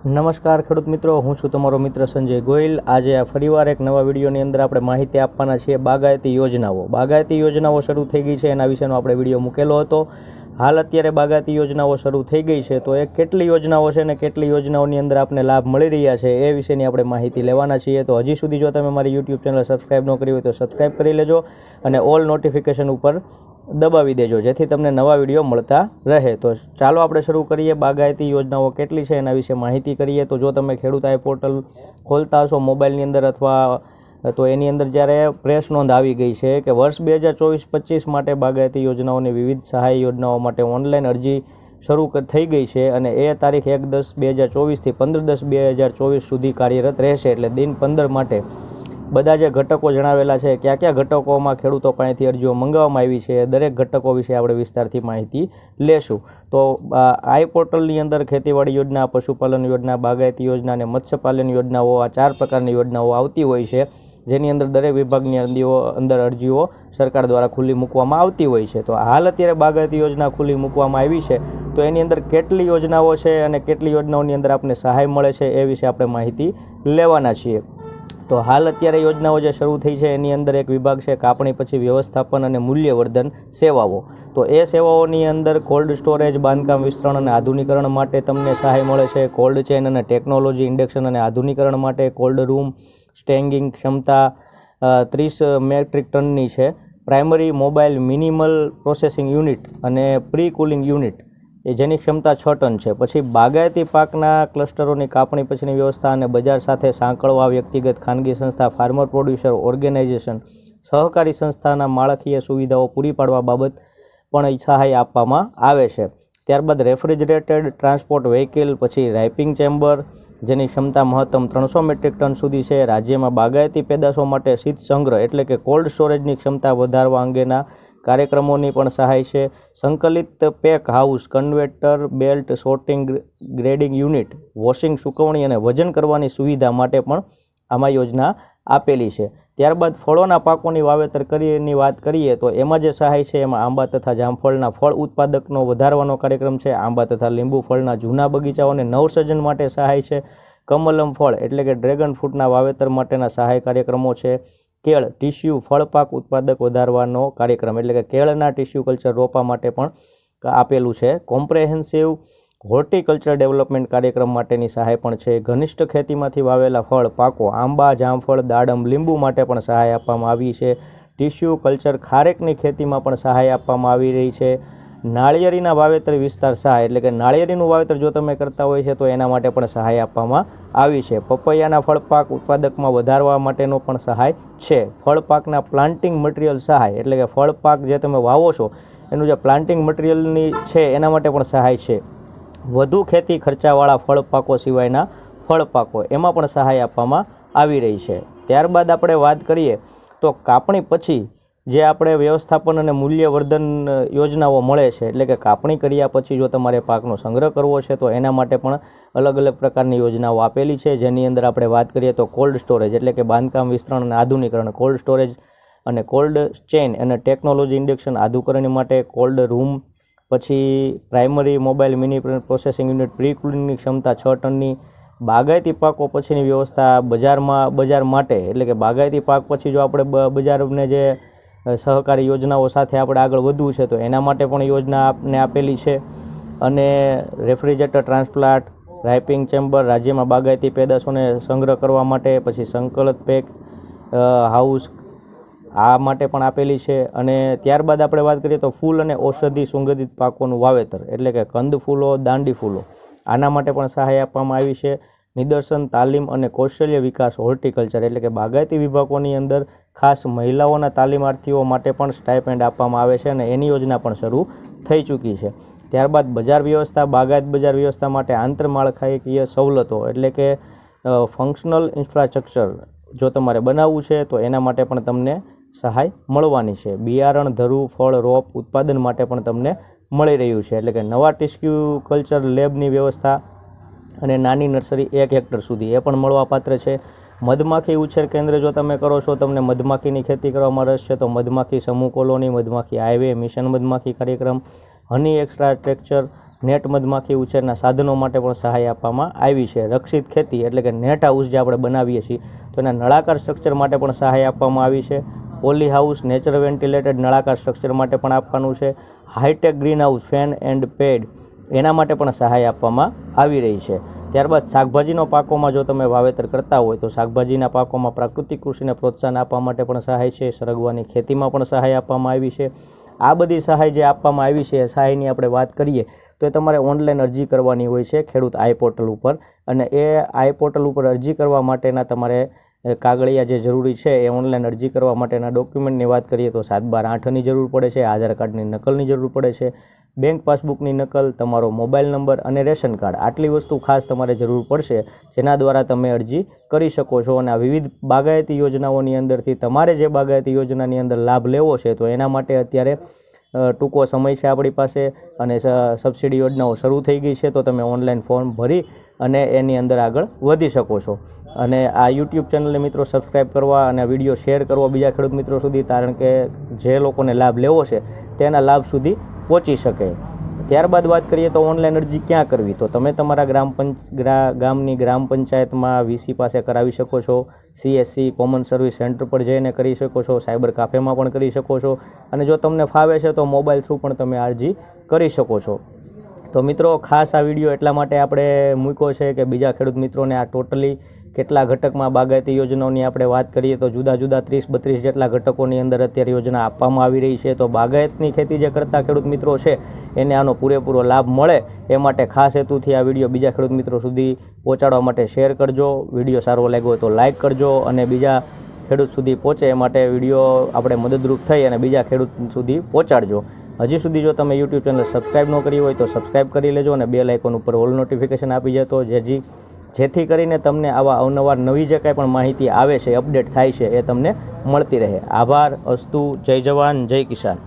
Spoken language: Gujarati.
નમસ્કાર ખેડૂત મિત્રો, હું છું તમારો મિત્ર સંજય ગોયલ। આજે ફરીવાર એક નવા વિડીયોની અંદર આપણે માહિતી આપવાના છીએ બાગાયતી યોજનાઓ શરૂ થઈ ગઈ છે એના વિશેનો આપણે વિડીયો મૂકેલો હતો। હાલ અત્યારે બાગાયતી યોજનાઓ શરૂ થઈ ગઈ છે તો એ કેટલી યોજનાઓ છે અને કેટલી યોજનાઓની અંદર આપને લાભ મળી રહ્યા છે એ વિશેની આપણે માહિતી લેવાના છીએ। તો હજી સુધી જો તમે મારી યુટ્યુબ ચેનલ સબસ્ક્રાઈબ ન કરી હોય તો સબસ્ક્રાઈબ કરી લેજો અને ઓલ નોટિફિકેશન ઉપર દબાવી દેજો જેથી તમને નવા વિડીયો મળતા રહે। તો ચાલો આપણે શરૂ કરીએ। બાગાયતી યોજનાઓ કેટલી છે એના વિશે માહિતી કરીએ। તો જો તમે ખેડૂત આઈ પોર્ટલ ખોલતા હશો મોબાઈલની અંદર અથવા તો એની અંદર જ્યારે પ્રેસ નોંધ આવી ગઈ છે કે વર્ષ 2024-25 માટે બાગાયતી યોજનાઓની વિવિધ સહાય યોજનાઓ માટે ઓનલાઈન અરજી શરૂ થઈ ગઈ છે અને એ તારીખ 1/10/2024 થી 15/10/2024 સુધી કાર્યરત રહેશે। એટલે દિન 15 માટે બધા જે ઘટકો જણાવેલા છે કયા કયા ઘટકોમાં ખેડૂતો પાસેથી અરજીઓ મંગાવવામાં આવી છે દરેક ઘટકો વિશે આપણે વિસ્તારથી માહિતી લેશું। તો આઈ પોર્ટલની અંદર ખેતીવાડી યોજના, પશુપાલન યોજના, બાગાયતી યોજના અને મત્સ્યપાલન યોજનાઓ આ 4 પ્રકારની યોજનાઓ આવતી હોય છે જેની અંદર દરેક વિભાગની અંદર અરજીઓ સરકાર દ્વારા ખુલ્લી મૂકવામાં આવતી હોય છે। તો હાલ અત્યારે બાગાયતી યોજના ખુલ્લી મૂકવામાં આવી છે તો એની અંદર કેટલી યોજનાઓ છે અને કેટલી યોજનાઓની અંદર આપણને સહાય મળે છે એ વિશે આપણે માહિતી લેવાના છીએ। તો હાલ અત્યારે યોજનાઓ જે શરૂ થઈ છે એની અંદર એક વિભાગ છે કાપણી પછી વ્યવસ્થાપન અને મૂલ્યવર્ધન સેવાઓ। તો એ સેવાઓની અંદર કોલ્ડ સ્ટોરેજ, બાંધકામ વિસ્તરણ અને આધુનિકરણ માટે તમને સહાય મળે છે। કોલ્ડ ચેન અને ટેકનોલોજી ઇન્ડક્શન અને આધુનિકરણ માટે કોલ્ડ રૂમ સ્ટેગિંગ ક્ષમતા 30 મેટ્રિક ટનની છે। Primary mobile minimal processing unit અને પ્રી કુલિંગ યુનિટ એ જેની ક્ષમતા 6 ટન છે। પછી બાગાયતી પાકના ક્લસ્ટરોની કાપણી પછીની વ્યવસ્થા અને બજાર સાથે સાંકળવા વ્યક્તિગત, ખાનગી સંસ્થા, ફાર્મર પ્રોડ્યુસર ઓર્ગેનાઇઝેશન, સહકારી સંસ્થાના માળખાકીય સુવિધાઓ પૂરી પાડવા બાબત પણ સહાય આપવામાં આવે છે। ત્યારબાદ રેફ્રિજરેટેડ ટ્રાન્સપોર્ટ વ્હીકલ, પછી રાઇપિંગ ચેમ્બર જેની ક્ષમતા મહત્તમ 300 મેટ્રિક ટન સુધી છે। રાજ્યમાં બાગાયતી પેદાશો માટે શીત સંગ્રહ એટલે કે કોલ્ડ સ્ટોરેજની ક્ષમતા વધારવા અંગેના કાર્યક્રમોની પણ સહાય છે। સંકલિત pack house, conveyor belt, sorting grading unit, washing, સુકવણી અને વજન કરવાની સુવિધા માટે પણ આમાં યોજના આપેલી છે। ત્યારબાદ ફળોના પાકોની વાવેતર કરીની વાત કરીએ તો એમાં જે સહાય છે એમાં આંબા તથા જામફળના ફળ ઉત્પાદકનો વધારવાનો કાર્યક્રમ છે। આંબા તથા લીંબુ ફળના જૂના બગીચાઓને નવસર્જન માટે સહાય છે। કમલમ ફળ એટલે કે ડ્રેગન ફ્રૂટના વાવેતર માટેના સહાય કાર્યક્રમો છે। કેળ ટીસ્યુ ફળપાક ઉત્પાદક વધારવાનો કાર્યક્રમ એટલે કે કેળના ટીસ્યુ કલ્ચર રોપા માટે પણ આપેલું છે। કોમ્પ્રેહેન્સિવ હોર્ટિકલ્ચર ડેવલપમેન્ટ કાર્યક્રમ માટેની સહાય પણ છે। ઘનિષ્ઠ ખેતીમાંથી વાવેલા ફળ પાકો આંબા, જામફળ, દાડમ, લીંબુ માટે પણ સહાય આપવામાં આવી છે। ટીસ્યુ કલ્ચર ખારેકની ખેતીમાં પણ સહાય આપવામાં આવી રહી છે। નાળિયેરીના વાવેતર વિસ્તાર સહાય એટલે કે નાળિયેરીનું વાવેતર જો તમે કરતા હોય છે તો એના માટે પણ સહાય આપવામાં આવી છે। પપૈયાના ફળપાક ઉત્પાદકમાં વધારવા માટેનો પણ સહાય છે। ફળપાકના પ્લાન્ટિંગ મટીરિયલ સહાય એટલે કે ફળપાક જે તમે વાવો છો એનું જે પ્લાન્ટિંગ મટીરિયલની છે એના માટે પણ સહાય છે। વધુ ખેતી ખર્ચાવાળા ફળપાકો સિવાયના ફળપાકો એમાં પણ સહાય આપવામાં આવી રહી છે। ત્યારબાદ આપણે વાત કરીએ તો કાપણી પછી જે આપણે વ્યવસ્થાપન અને મૂલ્યવર્ધન યોજનાઓ મળે છે એટલે કે કાપણી કર્યા પછી જો તમારે પાકનો સંગ્રહ કરવો છે તો એના માટે પણ અલગ અલગ પ્રકારની યોજનાઓ આપેલી છે। જેની અંદર આપણે વાત કરીએ તો કોલ્ડ સ્ટોરેજ એટલે કે બાંધકામ વિસ્તરણ અને આધુનિકરણ, કોલ્ડ સ્ટોરેજ અને કોલ્ડ ચેન અને ટેકનોલોજી ઇન્ડક્શન આધુનિકરણ માટે કોલ્ડ રૂમ, પછી primary mobile mini processing unit, pre કુલિંગની ક્ષમતા 6 ટનની। બાગાયતી પાકો પછીની વ્યવસ્થા બજાર માટે એટલે કે બાગાયતી પાક પછી જો આપણે બજારને જે સહકારી યોજનાઓ સાથે આપણે આગળ વધવું છે તો એના માટે પણ યોજના આપને આપેલી છે। અને રેફ્રિજરેટર ટ્રાન્સપ્લાન્ટ, રાઇપિંગ ચેમ્બર રાજ્યમાં બાગાયતી પેદાશોને સંગ્રહ કરવા માટે, પછી સંકલિત પેક હાઉસ આ માટે પણ આપેલી છે। અને ત્યારબાદ આપણે વાત કરીએ તો ફૂલ અને ઔષધિ સુગંધિત પાકોનું વાવેતર એટલે કે કંદ ફૂલો, દાંડી ફૂલો આના માટે પણ સહાય આપવામાં આવી છે। નિદર્શન, તાલીમ અને કૌશલ્ય વિકાસ હોર્ટિકલ્ચર એટલે કે બાગાયતી વિભાગોની અંદર ખાસ મહિલાઓના તાલીમાર્થીઓ માટે પણ સ્ટાઇપેન્ડ આપવામાં આવે છે અને એની યોજના પણ શરૂ થઈ ચૂકી છે। ત્યારબાદ બજાર વ્યવસ્થા, બાગાયત બજાર વ્યવસ્થા માટે આંતરમાળખાકીય સવલતો એટલે કે ફંક્શનલ ઇન્ફ્રાસ્ટ્રક્ચર જો તમારે બનાવવું છે તો એના માટે પણ તમને સહાય મળવાની છે। બિયારણ, ધરું, ફળ, રોપ ઉત્પાદન માટે પણ તમને મળી રહ્યું છે એટલે કે નવા ટિસ્યુ કલ્ચર લેબની વ્યવસ્થા અને નાની નર્સરી 1 હેક્ટર સુધી એ પણ મળવાપાત્ર છે। મધમાખી ઉછેર કેન્દ્ર જો તમે કરો છો, તમને મધમાખીની ખેતી કરવામાં રસ છે તો મધમાખી સમૂહ કોલોની, મધમાખી હાઈવે, મિશન મધમાખી કાર્યક્રમ, હની એક્સ્ટ્રા સ્ટ્રક્ચર, નેટ મધમાખી ઉછેરના સાધનો માટે પણ સહાય આપવામાં આવી છે. રક્ષિત ખેતી એટલે કે નેટ હાઉસ જે આપણે બનાવીએ છીએ તો એના નળાકાર સ્ટ્રક્ચર માટે પણ સહાય આપવામાં આવી છે. પોલી હાઉસ નેચર વેન્ટિલેટેડ નળાકાર સ્ટ્રક્ચર માટે પણ આપવાનું છે. Hitech green house fan and pad એના માટે પણ સહાય આપવામાં આવી રહી છે. ત્યારબાદ શાકભાજીનો પાકોમાં જો તમે વાવેતર કરતા હોય તો શાકભાજીના પાકોમાં પ્રાકૃતિક કૃષિને પ્રોત્સાહન આપવા માટે પણ સહાય છે. સરગવાની ખેતીમાં પણ સહાય આપવામાં આવી છે. આ બધી સહાય જે આપવામાં આવી છે એ સહાયની આપણે વાત કરીએ તો એ તમારે ઓનલાઈન અરજી કરવાની હોય છે ખેડૂત આઈ પોર્ટલ ઉપર, અને એ આઈ પોર્ટલ ઉપર અરજી કરવા માટેના તમારે કાગળિયા જે જરૂરી છે એ ઓનલાઈન અરજી કરવા માટેના ડોક્યુમેન્ટની વાત કરીએ તો 7/12/8ની જરૂર પડે છે. આધાર કાર્ડની નકલની જરૂર પડે છે. બેંક પાસબુકની નકલ, તમારો મોબાઈલ નંબર અને રેશન કાર્ડ, આટલી વસ્તુ ખાસ તમારે જરૂર પડશે, જેના દ્વારા તમે અરજી કરી શકો છો. અને આ વિવિધ બાગાયતી યોજનાઓની અંદરથી તમારે જે બાગાયતી યોજનાની અંદર લાભ લેવો છે તો એના માટે અત્યારે ટૂંકો સમય છે આપણી પાસે, અને સબસિડી યોજનાઓ શરૂ થઈ ગઈ છે, તો તમે ઓનલાઈન ફોર્મ ભરી અને એની અંદર આગળ વધી શકો છો. અને આ યુટ્યુબ ચેનલને મિત્રો સબસ્ક્રાઈબ કરવા અને વિડીયો શેર કરવો બીજા ખેડૂત મિત્રો સુધી, કારણ કે જે લોકોને લાભ લેવો છે તેના લાભ સુધી પહોંચી શકે. ત્યારબાદ વાત કરીએ તો ઓનલાઈન અરજી ક્યાં કરવી, તો તમે તમારા ગામની ગ્રામ પંચાયતમાં વીસી પાસે કરાવી શકો છો. CSC કોમન સર્વિસ સેન્ટર પર જઈને કરી શકો છો. સાયબર કાફેમાં પણ કરી શકો છો. અને જો તમને ફાવે છે તો મોબાઈલ થ્રુ પણ તમે અરજી કરી શકો છો. તો મિત્રો ખાસ આ વિડીયો એટલા માટે આપણે મૂક્યો છે કે બીજા ખેડૂત મિત્રોને આ ટોટલી કેટલા ઘટકમાં બાગાયતી યોજનાઓની આપણે વાત કરીએ તો જુદા જુદા 30-32 જેટલા ઘટકોની અંદર અત્યારે યોજના આપવામાં આવી રહી છે. તો બાગાયતની ખેતી જે કરતા ખેડૂત મિત્રો છે એને આનો પૂરેપૂરો લાભ મળે એ માટે ખાસ હેતુથી આ વિડીયો બીજા ખેડૂત મિત્રો સુધી પહોંચાડવા માટે શેર કરજો. વિડીયો સારો લાગ્યો તો લાઇક કરજો, અને બીજા ખેડૂત સુધી પહોંચે એ માટે વિડીયો આપણે મદદરૂપ થઈ અને બીજા ખેડૂત સુધી પહોંચાડજો. હજી સુધી જો તમે યુટ્યુબ ચેનલ સબસ્ક્રાઈબ ન કરી હોય તો સબસ્ક્રાઈબ કરી લેજો, અને બેલ આઇકોન ઉપર ઓલ નોટિફિકેશન આપી જતો, જેથી કરીને તમને આવા અવનવાર નવી જે કાંઈ પણ માહિતી આવે છે, અપડેટ થાય છે, એ તમને મળતી રહે. આભાર. અસ્તુ. જય જવાન, જય કિસાન.